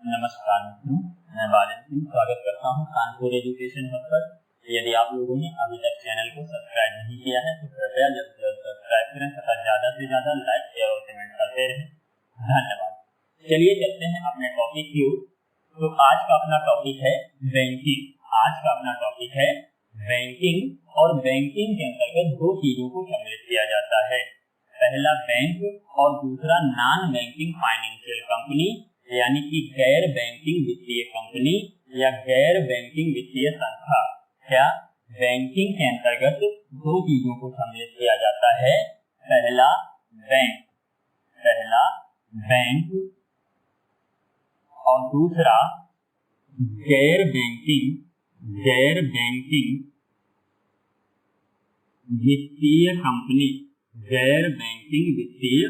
नमस्कार मित्रों, मैं बालन सिंह स्वागत करता हूं कानपुर एजुकेशन हब पर। यदि आप लोगों ने अभी तक चैनल को सब्सक्राइब नहीं किया है तो कृपया जल्द से जल्द सब्सक्राइब करें तथा ज्यादा से ज्यादा लाइक शेयर और कमेंट करते रहें। धन्यवाद। चलिए चलते हैं अपने टॉपिक की ओर। तो आज का अपना टॉपिक है बैंकिंग। आज का अपना टॉपिक है बैंकिंग और बैंकिंग के अंतर्गत दो चीजों को सम्मिलित किया जाता है। पहला बैंक और दूसरा नॉन बैंकिंग फाइनेंशियल कंपनी, यानी कि गैर बैंकिंग वित्तीय कंपनी या गैर बैंकिंग वित्तीय संस्था। क्या बैंकिंग के अंतर्गत दो चीजों को सम्मिलित किया जाता है। पहला बैंक और दूसरा गैर बैंकिंग वित्तीय कंपनी। गैर बैंकिंग वित्तीय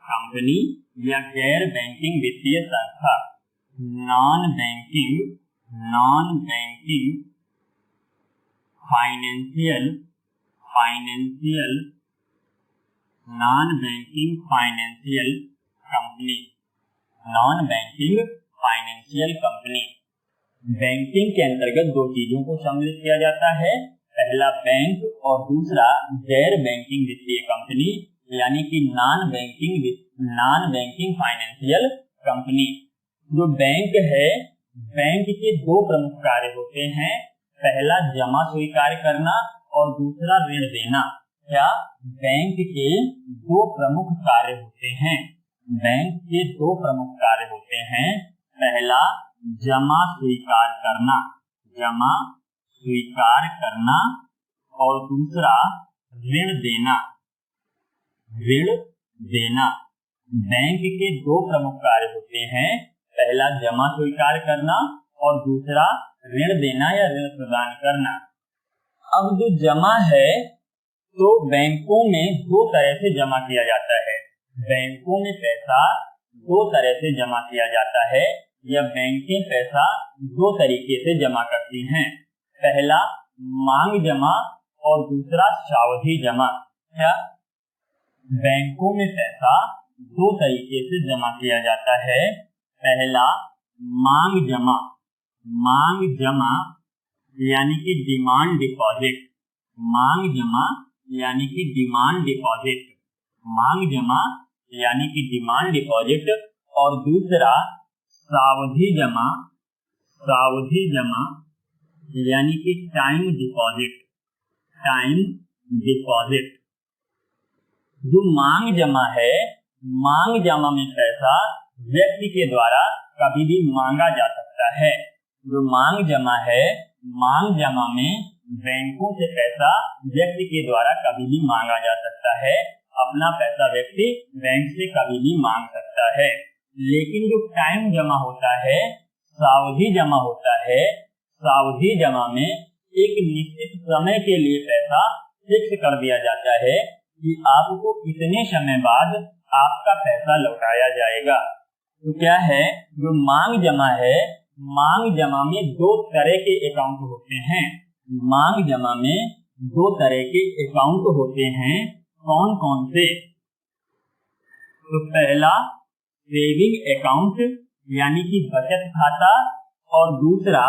कंपनी या गैर बैंकिंग वित्तीय संस्था। Non banking financial non banking financial company. Non banking financial company. Banking के अंतर्गत दो चीजों को सम्मिलित किया जाता है। पहला बैंक और दूसरा गैर बैंकिंग वित्तीय कंपनी, यानी कि नॉन बैंकिंग फाइनेंशियल कंपनी। जो बैंक है, बैंक के दो प्रमुख कार्य होते हैं। पहला जमा स्वीकार करना और दूसरा ऋण देना। क्या बैंक के दो प्रमुख कार्य होते हैं। बैंक के दो प्रमुख कार्य होते हैं। पहला जमा स्वीकार करना और दूसरा ऋण देना। बैंक के दो प्रमुख कार्य होते हैं। पहला जमा स्वीकार करना और दूसरा ऋण देना या ऋण प्रदान करना। अब जो जमा है तो बैंकों में दो तरह से जमा किया जाता है। बैंकों में पैसा दो तरह से जमा किया जाता है या बैंकें पैसा दो तरीके से जमा करती हैं। पहला मांग जमा और दूसरा सावधि जमा। क्या बैंकों में पैसा दो तरीके से जमा किया जाता है। पहला मांग जमा यानी कि डिमांड डिपॉजिट। मांग जमा यानी कि डिमांड डिपॉजिट और दूसरा सावधि जमा यानी कि टाइम डिपॉजिट। जो मांग जमा है, मांग जमा में पैसा व्यक्ति के द्वारा कभी भी मांगा जा सकता है। जो मांग जमा है, मांग जमा में बैंकों से पैसा व्यक्ति के द्वारा कभी भी मांगा जा सकता है। अपना पैसा व्यक्ति बैंक से कभी भी मांग सकता है। लेकिन जो टाइम जमा होता है, सावधि जमा होता है, सावधि जमा में एक निश्चित समय के लिए पैसा फिक्स कर दिया जाता है कि आपको इतने समय बाद आपका पैसा लौटाया जाएगा। तो क्या है, जो मांग जमा है, मांग जमा में दो तरह के अकाउंट होते हैं। मांग जमा में दो तरह के अकाउंट होते हैं। कौन कौन से? तो पहला सेविंग अकाउंट यानी कि बचत खाता और दूसरा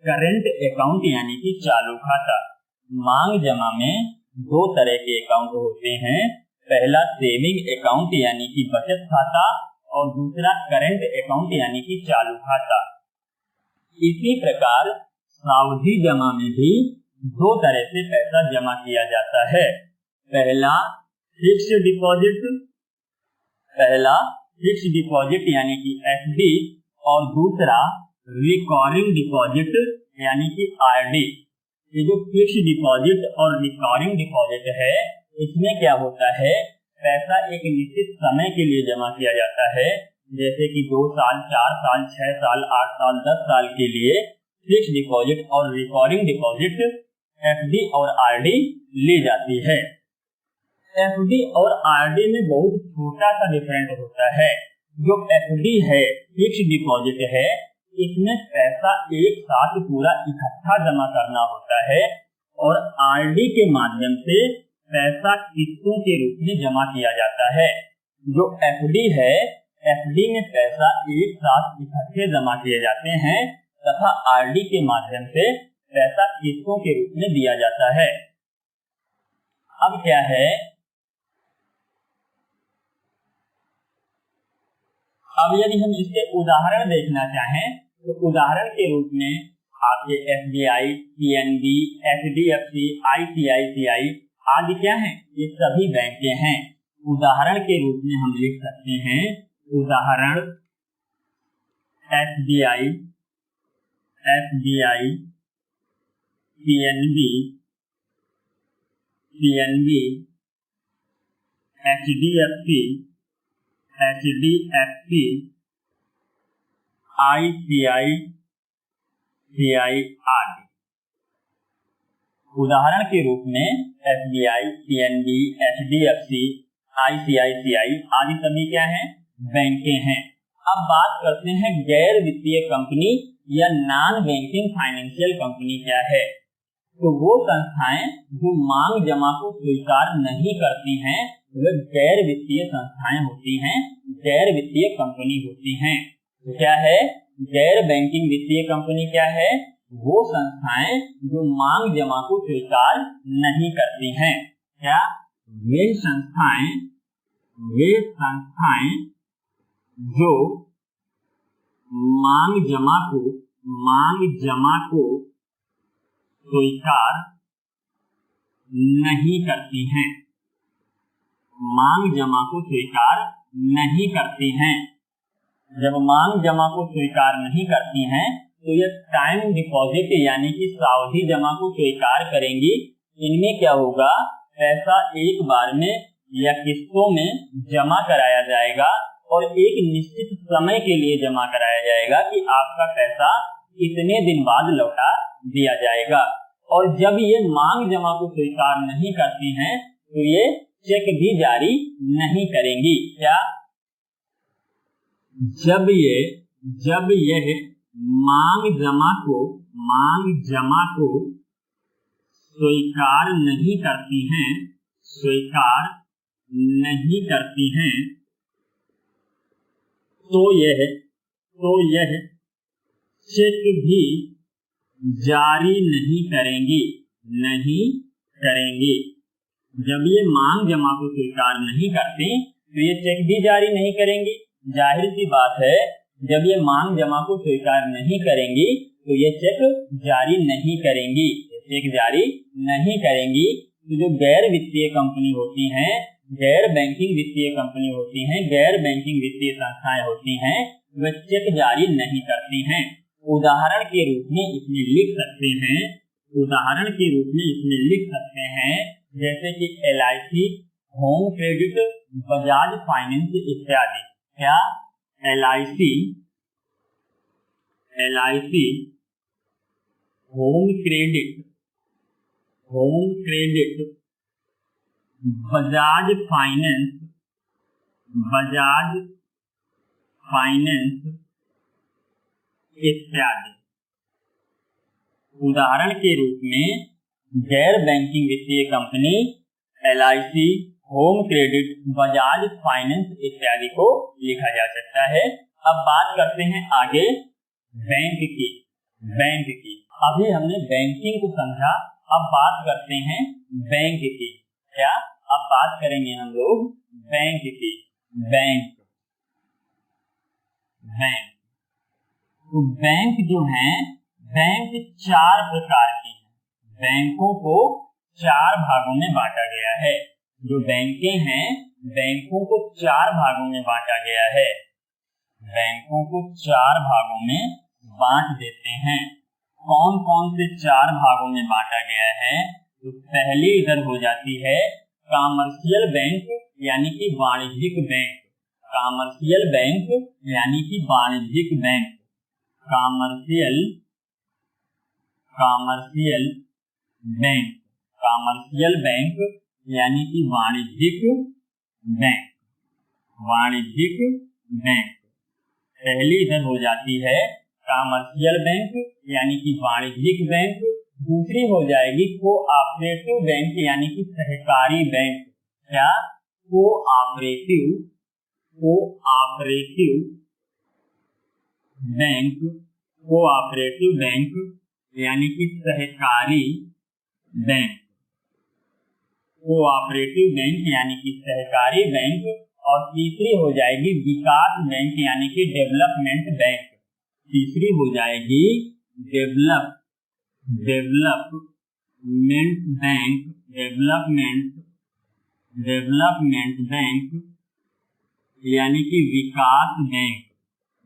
करंट अकाउंट यानी कि चालू खाता। मांग जमा में दो तरह के अकाउंट होते हैं। पहला सेविंग अकाउंट यानी कि बचत खाता और दूसरा करंट अकाउंट यानी कि चालू खाता। इसी प्रकार सावधि जमा में भी दो तरह से पैसा जमा किया जाता है। पहला फिक्स्ड डिपॉजिट यानी कि एफडी और दूसरा रिकरिंग डिपॉजिट यानी कि आरडी। ये जो फिक्स्ड डिपॉजिट और रिकरिंग डिपॉजिट है, इसमें क्या होता है, पैसा एक निश्चित समय के लिए जमा किया जाता है। जैसे कि 2 साल, 4 साल, 6 साल, 8 साल, 10 साल के लिए फिक्स्ड डिपॉजिट और रिकरिंग डिपॉजिट एफडी और आरडी ली जाती है। एफडी और आरडी में बहुत छोटा सा डिफरेंस होता है। जो एफडी है, फिक्स्ड डिपॉजिट है, इसमें पैसा एक साथ पूरा इकट्ठा जमा करना होता है और आरडी के माध्यम से पैसा किस्तों के रूप में जमा किया जाता है। जो एफडी है, एफडी में पैसा एक साथ इकट्ठे जमा किए जाते हैं तथा आरडी के माध्यम से पैसा किस्तों के रूप में दिया जाता है। अब क्या है, अब यदि हम इसके उदाहरण देखना चाहें तो उदाहरण के रूप में आपके एसबीआई, पीएनबी, एचडीएफसी, आईसीआईसीआई आदि क्या हैं, ये सभी बैंकें हैं। उदाहरण के रूप में हम लिख सकते हैं, उदाहरण एसबीआई, पीएनबी, एचडीएफसी, आईसीआईसीआई आदि। उदाहरण के रूप में एसबीआई, पीएनबी, एचडीएफसी, आईसीआईसीआई आदि सभी क्या हैं, बैंकें हैं। अब बात करते हैं गैर वित्तीय कंपनी या नॉन बैंकिंग फाइनेंशियल कंपनी क्या है। तो वो संस्थाएं जो मांग जमा को स्वीकार नहीं करती हैं वे गैर वित्तीय संस्थाएं होती हैं, गैर वित्तीय कंपनी होती हैं। तो क्या है, गैर बैंकिंग वित्तीय कंपनी क्या है, वो संस्थाएं जो मांग जमा को स्वीकार नहीं करती हैं। क्या, वे संस्थाएं जो मांग जमा को स्वीकार नहीं करती हैं, मांग जमा को स्वीकार नहीं करती हैं। जब मांग जमा को स्वीकार नहीं करती हैं तो ये टाइम डिपॉजिट यानी कि सावधि जमा को स्वीकार करेंगी। इनमें क्या होगा, पैसा एक बार में या किस्तों में जमा कराया जाएगा और एक निश्चित समय के लिए जमा कराया जाएगा कि आपका पैसा इतने दिन बाद लौटा दिया जाएगा। और जब ये मांग जमा को स्वीकार नहीं करती हैं तो ये चेक भी जारी नहीं करेंगी। क्या, जब यह मांग जमा को स्वीकार नहीं करती हैं तो यह चेक भी जारी नहीं करेंगी। जब ये मांग जमा को स्वीकार नहीं करती तो ये चेक भी जारी नहीं करेंगी। जाहिर सी बात है, जब ये मांग जमा को स्वीकार नहीं करेंगी तो ये चेक जारी नहीं करेंगी। तो जो गैर वित्तीय कंपनी होती हैं, गैर बैंकिंग वित्तीय कंपनी होती हैं, गैर बैंकिंग वित्तीय संस्थाएं होती हैं, वे चेक जारी नहीं करती हैं। उदाहरण के रूप में इसमें लिख सकते हैं जैसे कि LIC, home credit, Bajaj finance इत्यादि। क्या, LIC, home credit, Bajaj finance इत्यादि। उदाहरण के रूप में गैर बैंकिंग वित्तीय company LIC, home credit, Bajaj finance इत्यादि को लिखा जा सकता है। अब बात करते हैं आगे बैंक की। अभी हमने बैंकिंग को समझा, अब बात करते हैं बैंक की। क्या, अब बात करेंगे हम लोग बैंक की। बैंक तो बैंक जो हैं, बैंक 4 प्रकार की हैं। बैंकों को 4 भागों में बांटा गया है। जो बैंकें हैं, बैंकों को 4 भागों में बांटा गया है। बैंकों को 4 भागों में बांट देते हैं। कौन कौन से 4 भागों में बांटा गया है, तो पहली इधर हो जाती है कॉमर्शियल बैंक यानी कि वाणिज्यिक बैंक। कॉमर्शियल बैंक यानी कि वाणिज्यिक बैंक। कॉमर्शियल बैंक यानी कि वाणिज्यिक बैंक। पहली इधर हो जाती है कॉमर्शियल बैंक यानी कि वाणिज्यिक बैंक। दूसरी हो जाएगी कोऑपरेटिव बैंक यानी कि सहकारी बैंक। क्या, कोऑपरेटिव कोऑपरेटिव बैंक यानी कि सहकारी बैंक, कोऑपरेटिव बैंक यानी कि सहकारी बैंक। और तीसरी हो जाएगी विकास बैंक यानी कि डेवलपमेंट बैंक। तीसरी हो जाएगी डेवलपमेंट बैंक यानी कि विकास बैंक,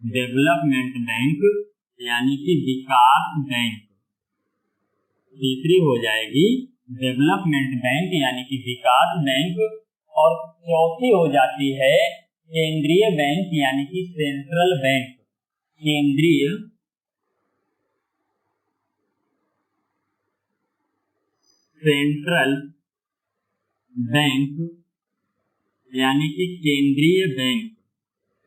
डेवलपमेंट बैंक यानी कि विकास बैंक। तीसरी हो जाएगी डेवलपमेंट बैंक यानी कि विकास बैंक। और चौथी हो जाती है केंद्रीय बैंक यानी कि सेंट्रल बैंक, केंद्रीय सेंट्रल बैंक यानी कि केंद्रीय बैंक,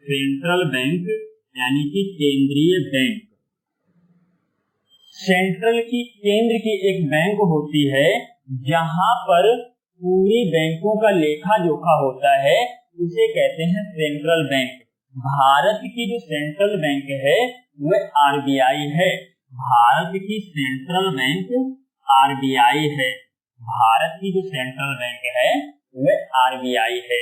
सेंट्रल बैंक यानी कि केंद्रीय बैंक। सेंट्रल की केंद्र की एक बैंक होती है जहां पर पूरी बैंकों का लेखा जोखा होता है, उसे कहते हैं सेंट्रल बैंक। भारत की जो सेंट्रल बैंक है वह आरबीआई है। भारत की सेंट्रल बैंक आरबीआई है। भारत की जो सेंट्रल बैंक है वह आरबीआई है।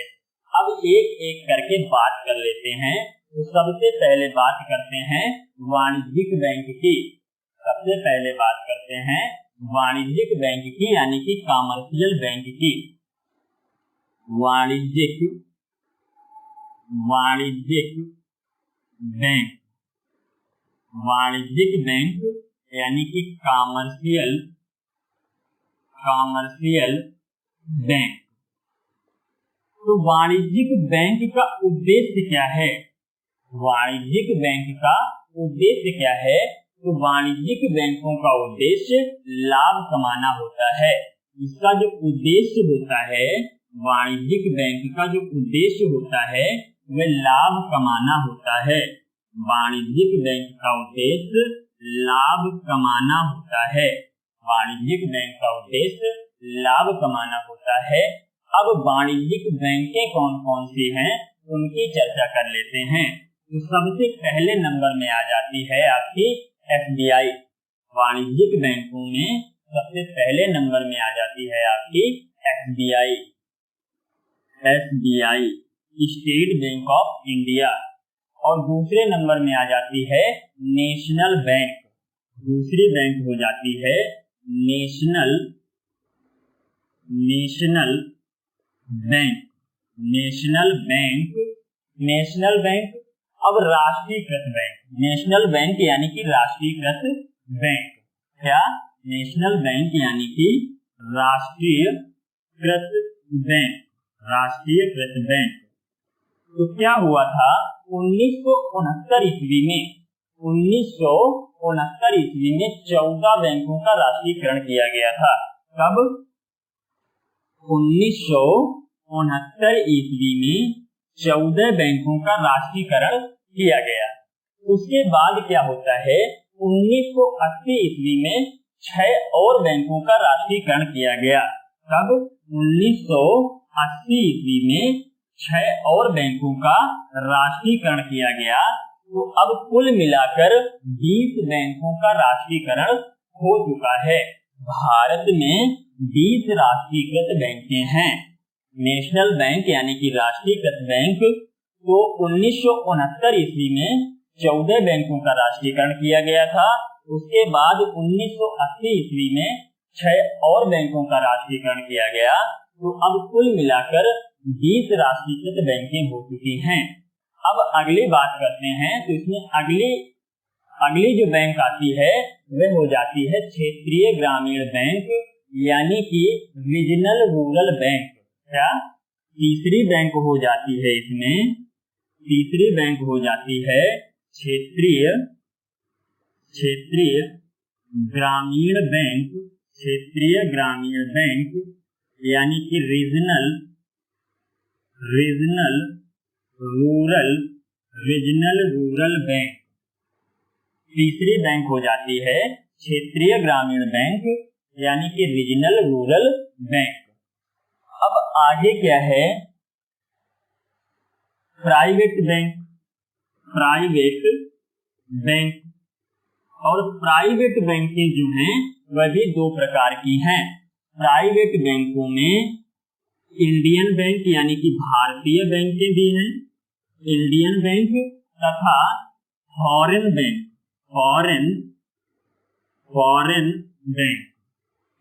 अब एक एक करके बात कर लेते हैं। तो सबसे पहले बात करते हैं वाणिज्यिक बैंक की। सबसे पहले बात करते हैं वाणिज्यिक बैंक की यानी कि कॉमर्शियल बैंक की। वाणिज्यिक बैंक यानी कि कॉमर्शियल बैंक। तो वाणिज्यिक बैंक का उद्देश्य क्या है? वाणिज्यिक बैंक का उद्देश्य क्या है? तो वाणिज्यिक बैंकों का उद्देश्य लाभ कमाना होता है। इसका जो उद्देश्य होता है, वाणिज्यिक बैंक का जो उद्देश्य होता है वह लाभ कमाना होता है। वाणिज्यिक बैंक का उद्देश्य लाभ कमाना होता है। वाणिज्यिक बैंक का उद्देश्य लाभ कमाना होता है। अब वाणिज्यिक बैंकें कौन कौन सी हैं उनकी चर्चा कर लेते हैं। तो सबसे पहले नंबर में आ जाती है आपकी एसबीआई। वाणिज्यिक बैंकों में सबसे पहले नंबर में आ जाती है आपकी SBI, state bank of India. और दूसरे नंबर में आ जाती है नेशनल बैंक। दूसरी बैंक हो जाती है नेशनल बैंक। अब राष्ट्रीयकृत बैंक, नेशनल बैंक यानी कि राष्ट्रीयकृत बैंक। क्या? नेशनल बैंक यानी कि राष्ट्रीयकृत बैंक। तो क्या हुआ था 1969 ईस्वी में 14 बैंकों का राष्ट्रीयकरण किया गया था। कब? 1969 ईस्वी में 14 बैंकों का राष्ट्रीयकरण किया गया। उसके बाद क्या होता है 1980 ईस्वी में 6 और बैंकों का राष्ट्रीयकरण किया गया। कब? 1980 ईस्वी में 6 और बैंकों का राष्ट्रीयकरण किया गया। तो अब कुल मिलाकर 20 बैंकों का राष्ट्रीयकरण हो चुका है। भारत में 20 राष्ट्रीयकृत बैंकें हैं। नेशनल बैंक यानी कि राष्ट्रीयकृत बैंक तो 1969 ईस्वी में 14 बैंकों का राष्ट्रीयकरण किया गया था। उसके बाद 1980 ईस्वी में 6 और बैंकों का राष्ट्रीयकरण किया गया। तो अब कुल मिलाकर 20 राष्ट्रीयकृत बैंकें हो चुकी हैं। अब अगली बात करते हैं। तो इसमें अगली जो बैंक आती है वह हो जाती है क्षेत्रीय ग्रामीण बैंक यानी कि रीजनल रूरल बैंक। क्या? तीसरी बैंक हो जाती है इसमें, तीसरी बैंक हो जाती है क्षेत्रीय ग्रामीण बैंक, क्षेत्रीय ग्रामीण बैंक यानी कि रीजनल रूरल बैंक। तीसरी बैंक हो जाती है क्षेत्रीय ग्रामीण बैंक यानी कि रीजनल रूरल बैंक। अब आगे क्या है प्राइवेट बैंक, प्राइवेट बैंक। और प्राइवेट बैंकें जो हैं वह भी दो प्रकार की हैं। प्राइवेट बैंकों में इंडियन बैंक यानी कि भारतीय बैंकें भी हैं, इंडियन बैंक, तथा foreign bank, foreign bank,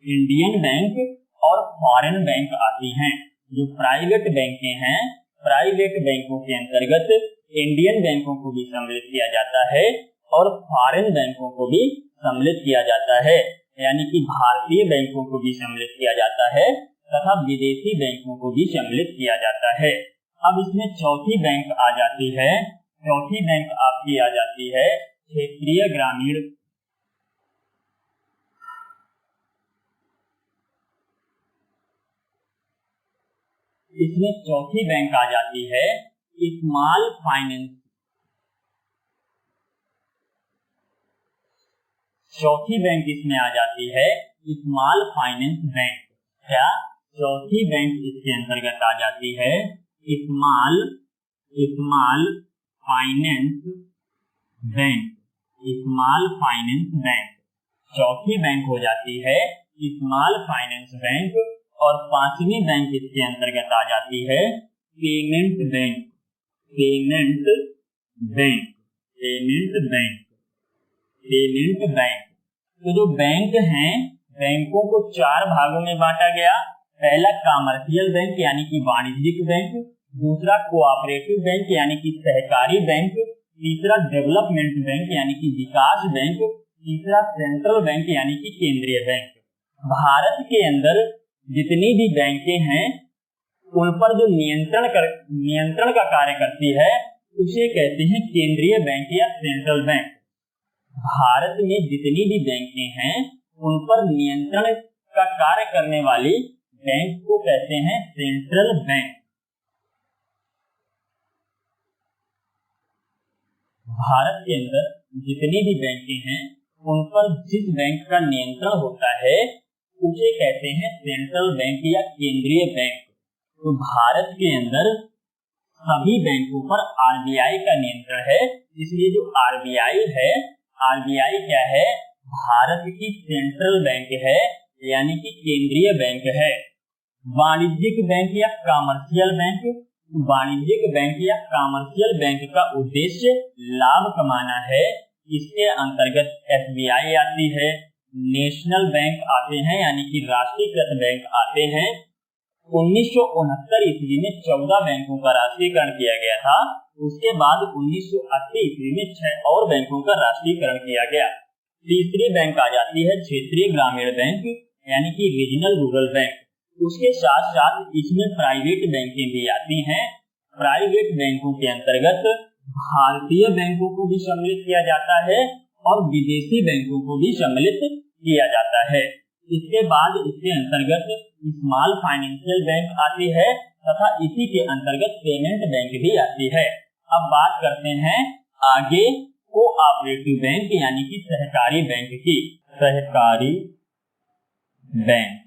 Indian bank और फॉरेन बैंक आती हैं। जो प्राइवेट बैंकें हैं, प्राइवेट बैंकों के अंतर्गत इंडियन बैंकों को भी सम्मिलित किया जाता है और फॉरेन बैंकों को भी सम्मिलित किया जाता है, यानी कि भारतीय बैंकों को भी सम्मिलित किया जाता है तथा विदेशी बैंकों को भी सम्मिलित किया जाता है। अब इसमें चौथी बैंक आ जाती है, चौथी बैंक आपकी आ जाती है क्षेत्रीय ग्रामीण। इसमें चौथी बैंक आ जाती है स्मॉल फाइनेंस। चौथी बैंक इसमें आ जाती है स्मॉल फाइनेंस बैंक। क्या? चौथी बैंक इसके अंतर्गत आ जाती है small finance bank, small finance bank. चौथी बैंक हो जाती है स्मॉल फाइनेंस बैंक। और पांचवी बैंक इसके अंतर्गत आ जाती है payment bank, payment bank, payment bank, payment bank. तो जो बैंक हैं, बैंकों को चार भागों में बांटा गया। पहला कमर्शियल बैंक यानी कि वाणिज्यिक बैंक, दूसरा कोऑपरेटिव बैंक यानी कि सहकारी बैंक, तीसरा डेवलपमेंट बैंक यानी कि विकास बैंक, तीसरा सेंट्रल बैंक यानी कि केंद्रीय बैंक। भारत के अंदर जितनी भी बैंकें हैं उन पर जो नियंत्रण का कार्य करती है उसे कहते हैं केंद्रीय बैंक या सेंट्रल बैंक। भारत में जितनी भी बैंकें हैं उन पर नियंत्रण का कार्य करने वाली बैंक को कहते हैं सेंट्रल बैंक। भारत के अंदर जितनी भी बैंकें हैं उन पर जिस बैंक का नियंत्रण होता है उसे कहते हैं सेंट्रल बैंक या केंद्रीय बैंक। तो भारत के अंदर सभी बैंकों पर आरबीआई का नियंत्रण है, इसलिए जो आरबीआई है, आरबीआई क्या है? भारत की सेंट्रल बैंक है, यानी कि केंद्रीय बैंक है। वाणिज्यिक बैंक या कमर्शियल बैंक, वाणिज्यिक बैंक या कमर्शियल बैंक का उद्देश्य लाभ कमाना है। इसके अंतर्गत एसबीआई आती है, नेशनल बैंक आते हैं यानी कि राष्ट्रीयकृत बैंक आते हैं। 1969 ईस्वी में 14 बैंकों का राष्ट्रीयकरण किया गया था। उसके बाद 1980 ईस्वी में 6 और बैंकों का राष्ट्रीयकरण किया गया। तीसरी बैंक आ जाती है क्षेत्रीय ग्रामीण बैंक यानी कि रीजनल रूरल बैंक। उसके साथ साथ इसमें प्राइवेट बैंकें भी आती हैं। प्राइवेट बैंकों के अंतर्गत भारतीय बैंकों को भी सम्मिलित किया जाता है और विदेशी बैंकों को भी सम्मिलित किया जाता है। इसके बाद इसके अंतर्गत स्मॉल फाइनेंशियल बैंक आती है तथा इसी के अंतर्गत पेमेंट बैंक भी आती है। अब बात करते हैं आगे कोऑपरेटिव बैंक यानी कि सहकारी बैंक की। सहकारी bank,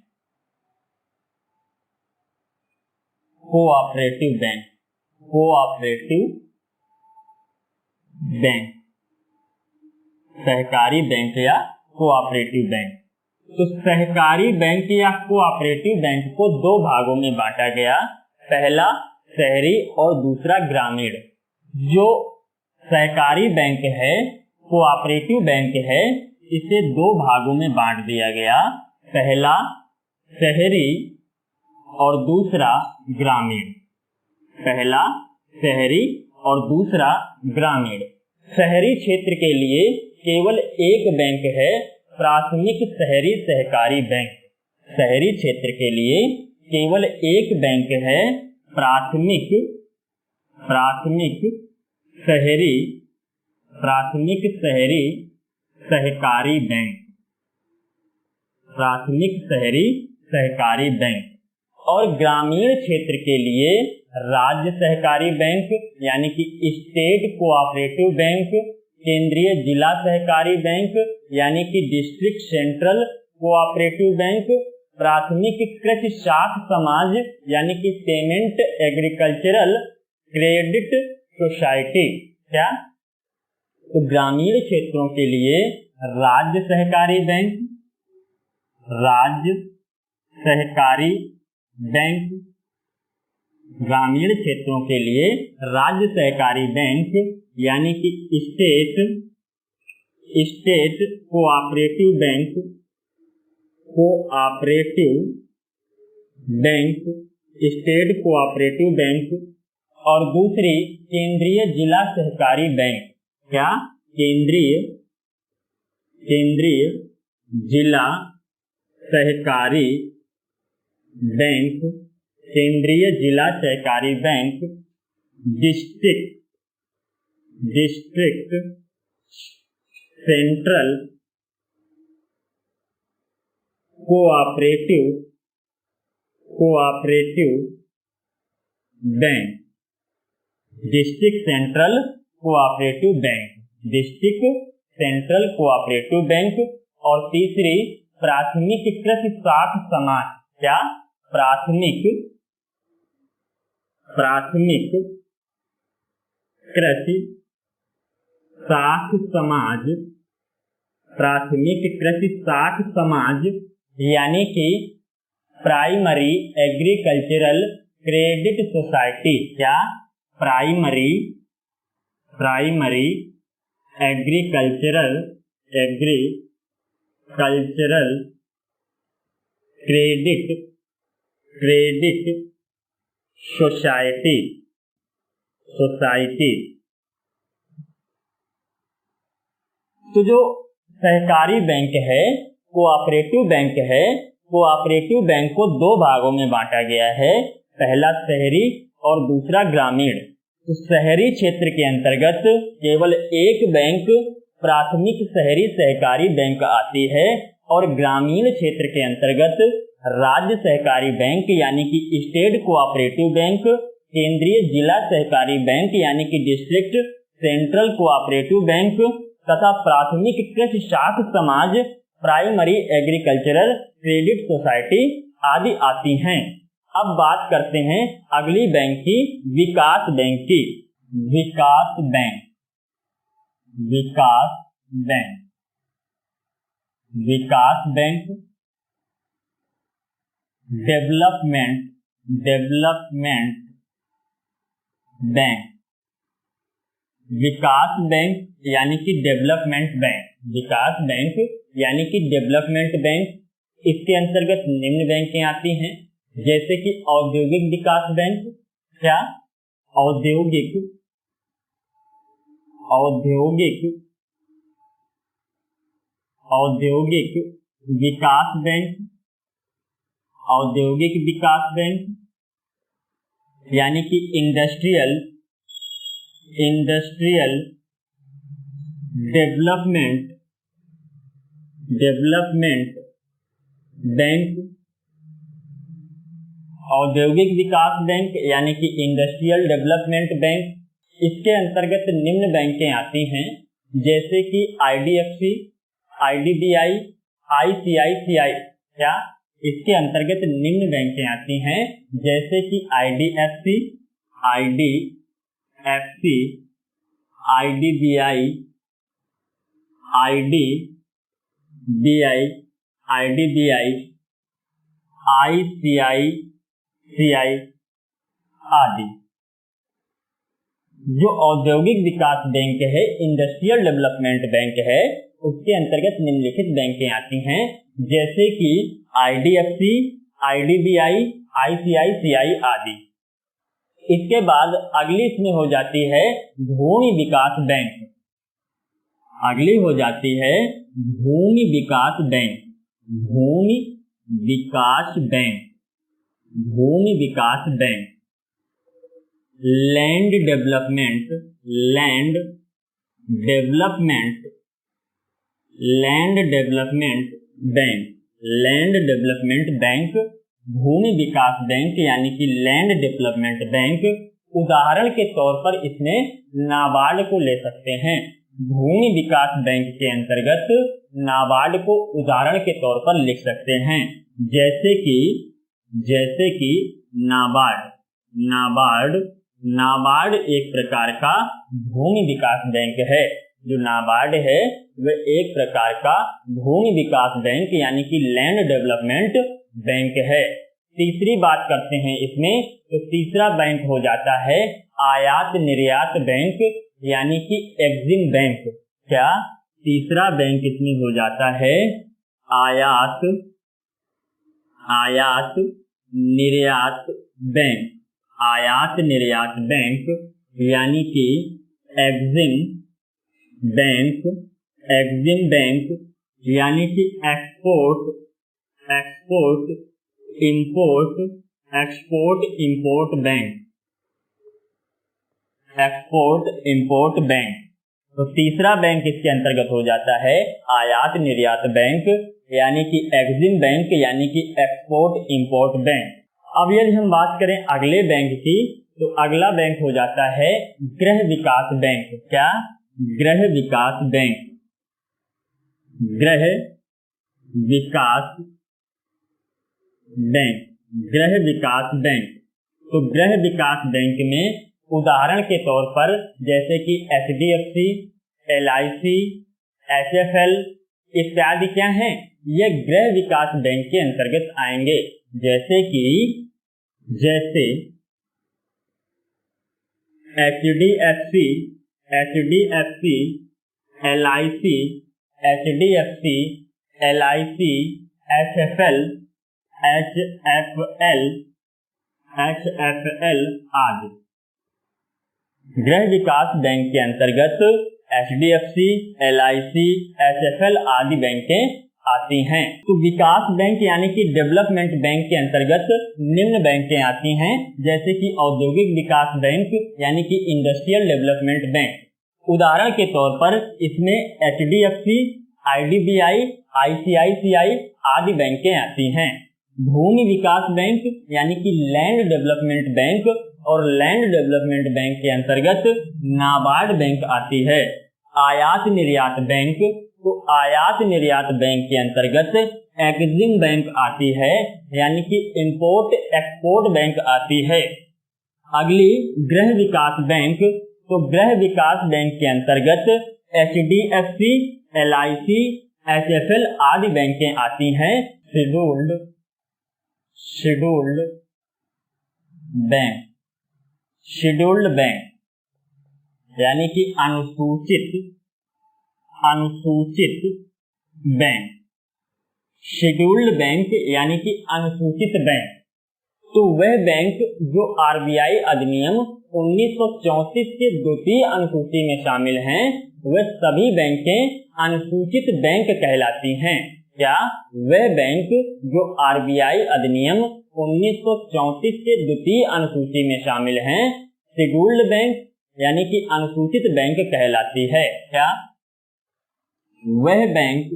cooperative bank, cooperative bank, सहकारी बैंक या कोऑपरेटिव बैंक। तो सहकारी बैंक या कोऑपरेटिव बैंक को दो भागों में बांटा गया। पहला शहरी और दूसरा ग्रामीण। जो सहकारी बैंक है, कोऑपरेटिव बैंक है, इसे दो भागों में बांट दिया गया। पहला शहरी और दूसरा ग्रामीण। पहला शहरी और दूसरा ग्रामीण। शहरी क्षेत्र के लिए केवल एक बैंक है, प्राथमिक शहरी सहकारी बैंक। शहरी क्षेत्र के लिए केवल एक बैंक है, प्राथमिक शहरी सहकारी बैंक, प्राथमिक शहरी सहकारी बैंक। और ग्रामीण क्षेत्र के लिए राज्य सहकारी बैंक यानी कि स्टेट कोऑपरेटिव बैंक, केंद्रीय जिला सहकारी बैंक यानी कि डिस्ट्रिक्ट सेंट्रल कोऑपरेटिव बैंक, प्राथमिक कृषि साख समाज यानी कि पेमेंट एग्रीकल्चरल क्रेडिट सोसाइटी। क्या? तो ग्रामीण क्षेत्रों के लिए राज्य सहकारी बैंक, राज्य सहकारी बैंक, ग्रामीण क्षेत्रों के लिए राज्य सहकारी बैंक यानी कि state cooperative bank, state cooperative bank, और दूसरी केंद्रीय जिला सहकारी बैंक। क्या? केंद्रीय जिला सहकारी बैंक, केंद्रीय जिला सहकारी bank, district central cooperative bank, district central cooperative bank, district central cooperative bank. और तीसरी प्राथमिक कृषि साख समाज। क्या? प्राथमिक कृषि साख समाज, प्राथमिक कृषि साख समाज यानी कि प्राइमरी एग्रीकल्चरल क्रेडिट सोसाइटी। क्या? Primary agricultural credit society. तो जो सहकारी बैंक है, कोऑपरेटिव बैंक है, कोऑपरेटिव बैंक को दो भागों में बांटा गया है, पहला शहरी और दूसरा ग्रामीण। तो शहरी क्षेत्र के अंतर्गत केवल एक बैंक प्राथमिक शहरी सहकारी बैंक आती है और ग्रामीण क्षेत्र के अंतर्गत राज्य सहकारी बैंक यानी कि स्टेट कोऑपरेटिव बैंक, केंद्रीय जिला सहकारी बैंक यानी कि डिस्ट्रिक्ट सेंट्रल कोऑपरेटिव बैंक तथा प्राथमिक कृषि साख समाज प्राइमरी एग्रीकल्चरल क्रेडिट सोसाइटी आदि आती हैं। अब बात करते हैं अगली बैंक की, विकास बैंक की। विकास बैंक डेवलपमेंट बैंक, विकास बैंक यानी कि डेवलपमेंट बैंक, विकास बैंक यानी कि डेवलपमेंट बैंक। इसके अंतर्गत निम्न बैंकें आती हैं जैसे कि औद्योगिक विकास बैंक। क्या? औद्योगिक विकास बैंक, औद्योगिक विकास बैंक यानी कि इंडस्ट्रियल डेवलपमेंट बैंक, औद्योगिक विकास बैंक यानी कि इंडस्ट्रियल डेवलपमेंट बैंक। इसके अंतर्गत निम्न बैंकें आती हैं जैसे कि IDFC, IDBI, ICICI। क्या? इसके अंतर्गत निम्न बैंकें आती हैं जैसे कि IDFC, IDBI, ICICI आदि। जो औद्योगिक विकास बैंक है, इंडस्ट्रियल डेवलपमेंट बैंक है, उसके अंतर्गत निम्नलिखित बैंकें आती हैं जैसे कि IDFC, IDBI, ICICI आदि। इसके बाद अगली इसमें हो जाती है भूमि विकास बैंक। अगली हो जाती है भूमि विकास बैंक, लैंड डेवलपमेंट बैंक, भूमि विकास बैंक यानी कि लैंड डेवलपमेंट बैंक। उदाहरण के तौर पर इसमें नाबार्ड को ले सकते हैं। भूमि विकास बैंक के अंतर्गत नाबार्ड को उदाहरण के तौर पर लिख सकते हैं जैसे कि नाबार्ड नाबार्ड एक प्रकार का भूमि विकास बैंक है। जो नाबार्ड है वह एक प्रकार का भूमि विकास बैंक यानी कि लैंड डेवलपमेंट बैंक है। तीसरी बात करते हैं इसमें, तो तीसरा बैंक हो जाता है आयात निर्यात बैंक यानी कि एक्जिम बैंक। क्या? तीसरा बैंक इसमें हो जाता है आयात निर्यात बैंक। आयात निर्यात बैंक यानी कि एक्जिम बैंक यानी कि एक्सपोर्ट इंपोर्ट बैंक। तो तीसरा बैंक इसके अंतर्गत हो जाता है आयात निर्यात बैंक यानी कि एक्जिम बैंक यानी कि एक्सपोर्ट इंपोर्ट बैंक। अब यदि हम बात करें अगले बैंक की, तो अगला बैंक हो जाता है गृह विकास बैंक। क्या? गृह विकास बैंक। गृह विकास बैंक। तो गृह विकास बैंक में उदाहरण के तौर पर जैसे कि HDFC, LIC, HFL इत्यादि क्या हैं? ये गृह विकास बैंक के अंतर्गत आएंगे। जैसे HDFC, LIC, HFL आदि। गृह विकास बैंक के अंतर्गत HDFC, LIC, HFL आदि बैंकें आती हैं। तो विकास बैंक यानी कि डेवलपमेंट बैंक के अंतर्गत निम्न बैंकें आती हैं, जैसे कि औद्योगिक विकास बैंक यानी कि इंडस्ट्रियल डेवलपमेंट बैंक। उदाहरण के तौर पर इसमें HDFC, IDBI, ICICI आदि बैंकें आती हैं। भूमि विकास बैंक यानी कि लैंड डेवलपमेंट बैंक, और लैंड डेवलपमेंट बैंक के अंतर्गत नाबार्ड बैंक आती है। आयात निर्यात बैंक, तो आयात निर्यात बैंक के अंतर्गत एक्जिम बैंक आती है यानी कि इंपोर्ट एक्सपोर्ट बैंक आती है। अगली गृह विकास बैंक, तो गृह विकास बैंक के अंतर्गत HDFC, LIC, HFL आदि बैंकें आती हैं। शेड्यूल्ड बैंक यानी कि अनुसूचित बैंक। शेड्यूल्ड बैंक यानी कि अनुसूचित बैंक, तो वह बैंक जो RBI अधिनियम 1934 के द्वितीय अनुसूची में शामिल हैं, वह सभी बैंकें अनुसूचित बैंक कहलाती हैं। क्या? वह बैंक जो RBI अधिनियम 1934 के द्वितीय अनुसूची में शामिल हैं, शेड्यूल्ड बैंक यानी कि अनुसूचित बैंक कहलाती है। क्या? वह बैंक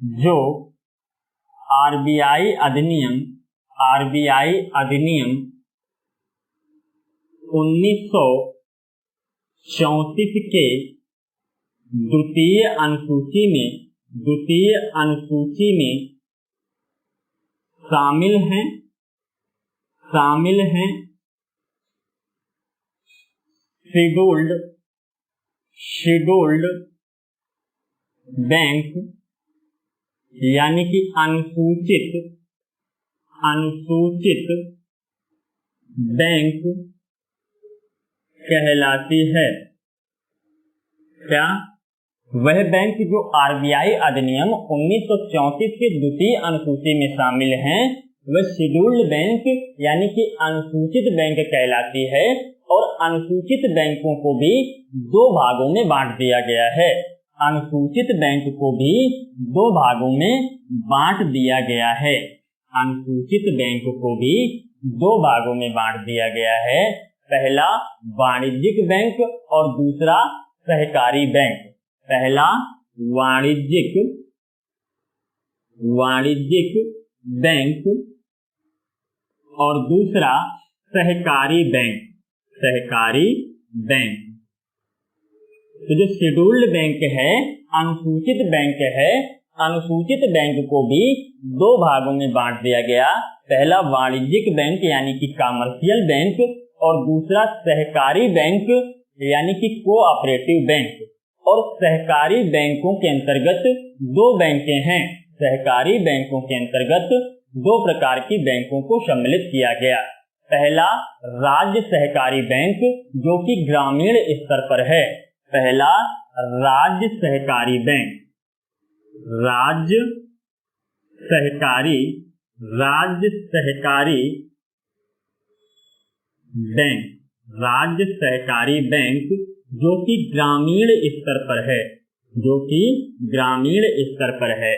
जो RBI अधिनियम 1934 के द्वितीय अनुसूची में शामिल हैं। शेड्यूल्ड बैंक यानी कि अनुसूचित बैंक कहलाती है। क्या? वह बैंक जो RBI अधिनियम 1934 के द्वितीय अनुसूची में शामिल हैं, वह शेड्यूल्ड बैंक यानी कि अनुसूचित बैंक कहलाती है। और अनुसूचित बैंकों को भी दो भागों में बांट दिया गया है। अनुसूचित बैंक को भी दो भागों में बांट दिया गया है। अनुसूचित बैंक को भी दो भागों में बांट दिया गया है। पहला वाणिज्यिक बैंक और दूसरा सहकारी बैंक। पहला वाणिज्यिक बैंक और दूसरा सहकारी बैंक। तो जो शेड्यूल्ड बैंक है, अनुसूचित बैंक है, अनुसूचित बैंक को भी दो भागों में बांट दिया गया। पहला वाणिज्यिक बैंक यानी कि कमर्शियल बैंक और दूसरा सहकारी बैंक यानी कि कोऑपरेटिव बैंक। और सहकारी बैंकों के अंतर्गत दो बैंकें हैं। सहकारी बैंकों के अंतर्गत दो प्रकार की बैंकों को सम्मिलित किया गया। पहला राज्य सहकारी बैंक जो कि ग्रामीण स्तर पर है। पहला राज्य सहकारी बैंक, राज्य सहकारी बैंक, राज्य सहकारी बैंक जो कि ग्रामीण स्तर पर है, जो कि ग्रामीण स्तर पर है।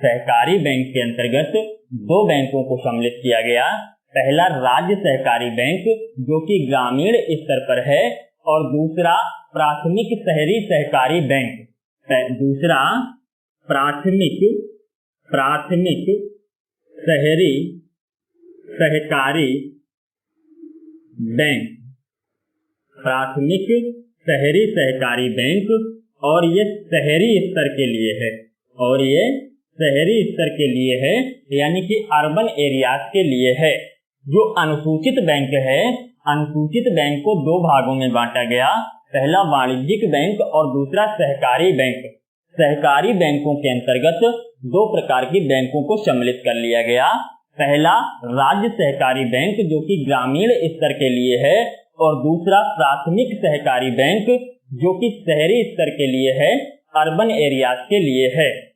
सहकारी बैंक के अंतर्गत दो बैंकों को सम्मिलित किया गया। पहला राज्य सहकारी बैंक जो कि ग्रामीण स्तर पर है और दूसरा प्राथमिक शहरी सहकारी बैंक। दूसरा प्राथमिक शहरी सहकारी बैंक, प्राथमिक शहरी सहकारी बैंक। और ये शहरी स्तर के लिए है, और ये शहरी स्तर के लिए है यानी कि अर्बन एरियाज के लिए है। जो अनुसूचित बैंक है, अनुसूचित बैंक को दो भागों में बांटा गया। पहला वाणिज्यिक बैंक और दूसरा सहकारी बैंक। सहकारी बैंकों के अंतर्गत दो प्रकार की बैंकों को सम्मिलित कर लिया गया। पहला राज्य सहकारी बैंक जो कि ग्रामीण स्तर के लिए है और दूसरा प्राथमिक सहकारी बैंक जो कि शहरी स्तर के लिए है, अर्बन एरियाज के लिए है।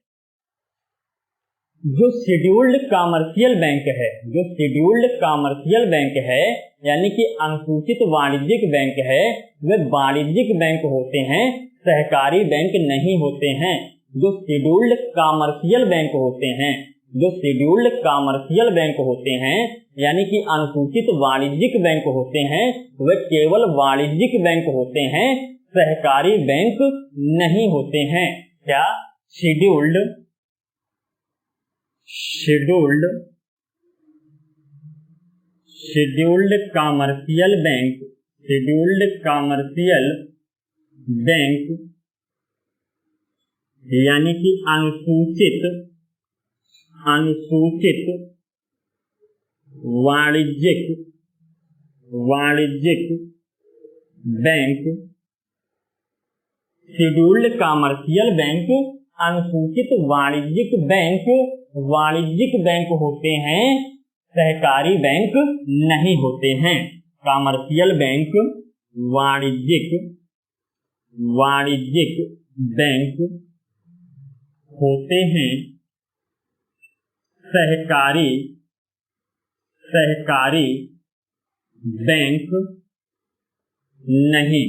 जो शेड्यूल्ड कमर्शियल बैंक है, जो शेड्यूल्ड कमर्शियल बैंक है यानी कि अनुसूचित वाणिज्यिक बैंक है, वे वाणिज्यिक बैंक होते हैं, सहकारी बैंक नहीं होते हैं। जो शेड्यूल्ड कमर्शियल बैंक होते हैं, जो शेड्यूल्ड कमर्शियल बैंक होते हैं यानी कि अनुसूचित वाणिज्यिक बैंक होते हैं, वे केवल वाणिज्यिक बैंक होते हैं, सहकारी बैंक नहीं होते हैं। क्या? Scheduled commercial bank, scheduled commercial bank यानी कि अनुसूचित वाणिज्यिक बैंक। शेड्यूल्ड कमर्शियल बैंक, अनुसूचित वाणिज्यिक बैंक होते हैं, सहकारी बैंक नहीं होते हैं। कमर्शियल बैंक वाणिज्यिक बैंक होते हैं, सहकारी बैंक नहीं।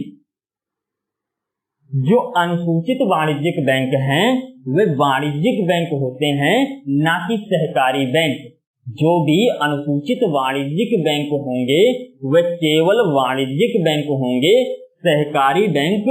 जो अनुसूचित वाणिज्यिक बैंक हैं वे वाणिज्यिक बैंक होते हैं, ना कि सहकारी बैंक। जो भी अनुसूचित वाणिज्यिक बैंक होंगे वे केवल वाणिज्यिक बैंक होंगे, सहकारी बैंक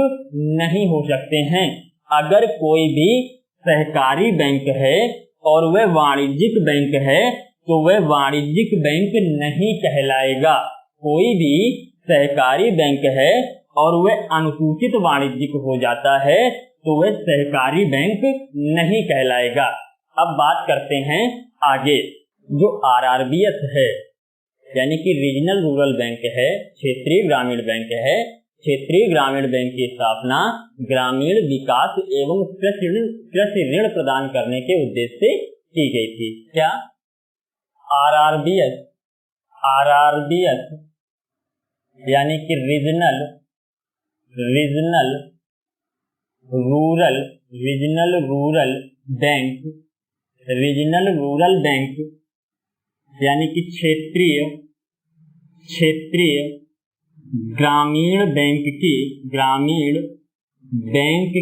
नहीं हो सकते हैं। अगर कोई भी सहकारी बैंक है और वह वाणिज्यिक बैंक है तो वह वाणिज्यिक बैंक नहीं कहलाएगा। कोई भी सहकारी बैंक है और वह अनुसूचित वाणिज्यिक हो जाता है तो वह सहकारी बैंक नहीं कहलाएगा। अब बात करते हैं आगे। जो RRBS है यानी कि रीजनल रूरल बैंक है, क्षेत्रीय ग्रामीण बैंक है। क्षेत्रीय ग्रामीण बैंक की स्थापना ग्रामीण विकास एवं कृषि ऋण प्रदान करने के उद्देश्य से की गई थी। क्या? RRBS यानी कि रीजनल रूरल बैंक यानी कि क्षेत्रीय ग्रामीण बैंक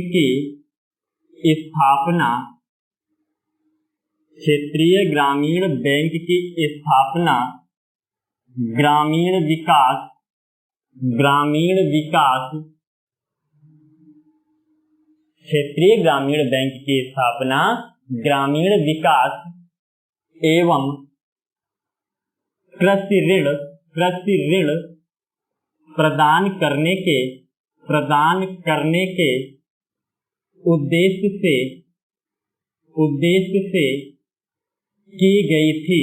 की स्थापना, क्षेत्रीय ग्रामीण बैंक की स्थापना ग्रामीण विकास, क्षेत्रीय ग्रामीण बैंक की स्थापना ग्रामीण विकास एवं कृषि ऋण प्रदान करने के उद्देश्य से की गई थी।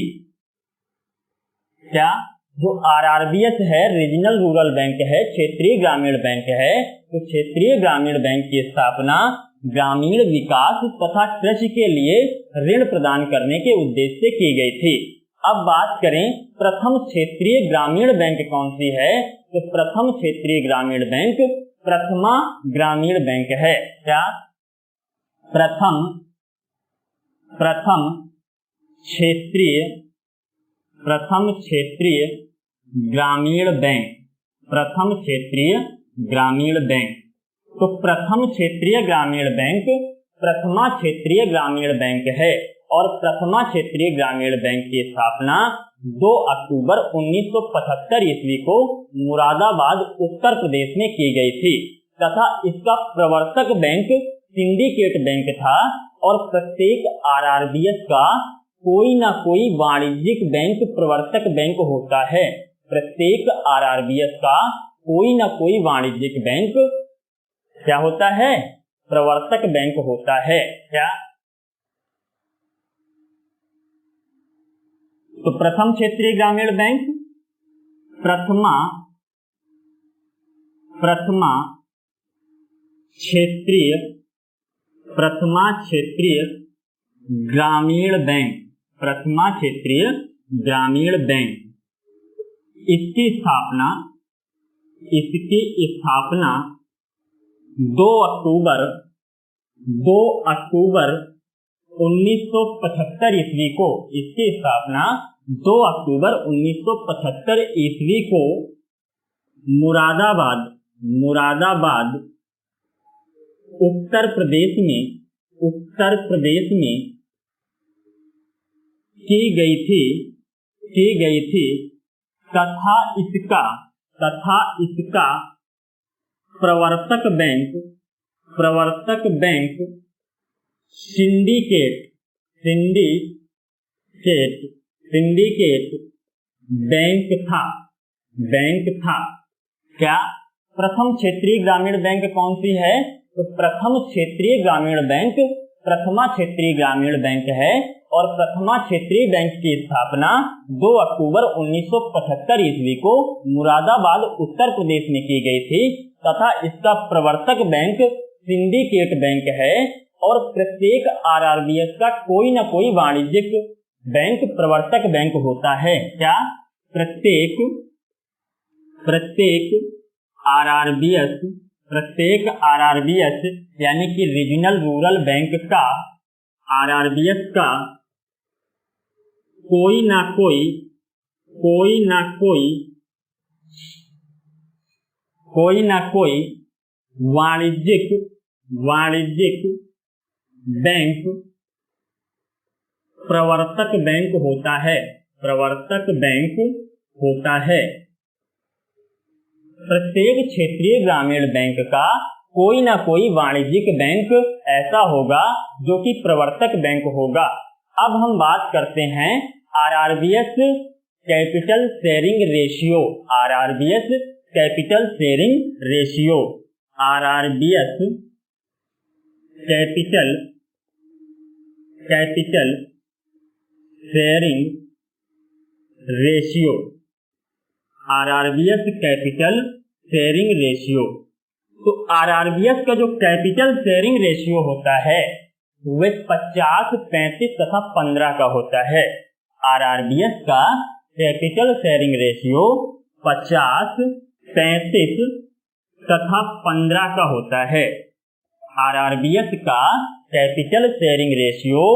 क्या जो आरआरबीएस है, रीजनल रूरल बैंक है, क्षेत्रीय ग्रामीण बैंक है, तो क्षेत्रीय ग्रामीण बैंक की स्थापना ग्रामीण विकास तथा कृषि के लिए ऋण प्रदान करने के उद्देश्य से की गई थी। अब बात करें प्रथम क्षेत्रीय ग्रामीण बैंक कौन सी है, तो प्रथम क्षेत्रीय ग्रामीण बैंक प्रथमा ग्रामीण बैंक है। क्या प्रथम क्षेत्रीय ग्रामीण बैंक, प्रथम क्षेत्रीय ग्रामीण बैंक। तो प्रथम क्षेत्रीय ग्रामीण बैंक प्रथमा क्षेत्रीय ग्रामीण बैंक है और प्रथमा क्षेत्रीय ग्रामीण बैंक की स्थापना 2 अक्टूबर 1975 ईस्वी को मुरादाबाद उत्तर प्रदेश में की गई थी तथा इसका प्रवर्तक बैंक सिंडिकेट बैंक था और प्रत्येक आरआरबीएस का कोई ना कोई वाणिज्यिक बैंक प्रवर्तक बैंक होता है। प्रत्येक आरआरबीएस का कोई ना कोई वाणिज्यिक बैंक क्या होता है, प्रवर्तक बैंक होता है। क्या तो प्रथम क्षेत्रीय ग्रामीण बैंक प्रथमा क्षेत्रीय ग्रामीण बैंक, प्रथमा क्षेत्रीय ग्रामीण बैंक, इसकी स्थापना 2 अक्टूबर 1975 ईस्वी को, इसकी स्थापना 2 अक्टूबर 1975 ईस्वी को मुरादाबाद उत्तर प्रदेश में की गई थी तथा इसका प्रवर्तक बैंक सिंडिकेट बैंक था। क्या प्रथम क्षेत्रीय ग्रामीण बैंक कौन सी है, तो प्रथम क्षेत्रीय ग्रामीण बैंक प्रथमा क्षेत्रीय ग्रामीण बैंक है और प्रथमा क्षेत्रीय बैंक की स्थापना 2 अक्टूबर 1975 ईस्वी को मुरादाबाद उत्तर प्रदेश में की गई थी तथा इसका प्रवर्तक बैंक सिंडिकेट बैंक है और प्रत्येक आरआरबीएस का कोई न कोई वाणिज्यिक बैंक प्रवर्तक बैंक होता है। क्या प्रत्येक आरआरबीएस यानी कि रीजनल रूरल बैंक का आरआरबीएस का कोई ना कोई वाणिज्यिक बैंक प्रवर्तक बैंक होता है। प्रत्येक क्षेत्रीय ग्रामीण बैंक का कोई ना कोई वाणिज्यिक बैंक ऐसा होगा जो कि प्रवर्तक बैंक होगा। अब हम बात करते हैं RRBs capital sharing ratio, RRBs capital sharing ratio, RRBs capital sharing ratio, RRBs capital sharing ratio. तो आरआरबीएस का जो कैपिटल शेयरिंग रेशियो होता है वह 50, 35 तथा 15 का होता है। आरआरबीएस का कैपिटल शेयरिंग रेशियो 50, 35 तथा 15 का होता है। आरआरबीएस का कैपिटल शेयरिंग रेशियो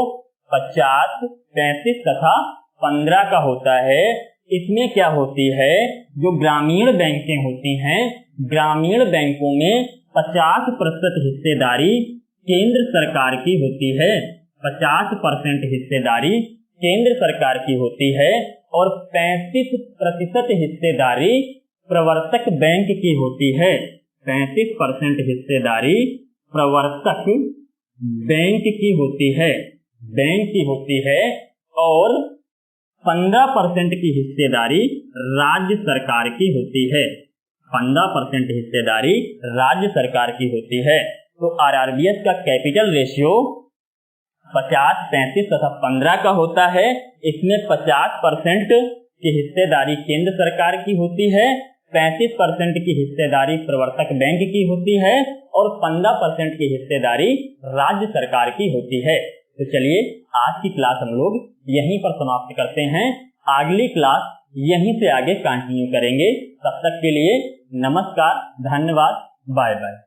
50, 35 तथा 15 का होता है। इसमें क्या होती है, जो ग्रामीण बैंकें होती हैं, ग्रामीण बैंकों में 50% हिस्सेदारी केंद्र सरकार की होती है, 50% हिस्सेदारी केंद्र सरकार की होती है और 35% हिस्सेदारी प्रवर्तक बैंक की होती है। 35% हिस्सेदारी प्रवर्तक बैंक की होती है और 15% की हिस्सेदारी राज्य सरकार की होती है। 15% हिस्सेदारी राज्य सरकार की होती है। तो आरआरबीएस का कैपिटल रेशियो 50, 35 तथा 15 का होता है। इसमें 50% की हिस्सेदारी केंद्र सरकार की होती है, 35% की हिस्सेदारी प्रवर्तक बैंक की होती है और 15% की हिस्सेदारी राज्य सरकार की होती है। तो चलिए आज की क्लास हम लोग यहीं पर समाप्त करते हैं। अगली क्लास यहीं से आगे कंटिन्यू करेंगे। तब तक के लिए नमस्कार, धन्यवाद, बाय बाय।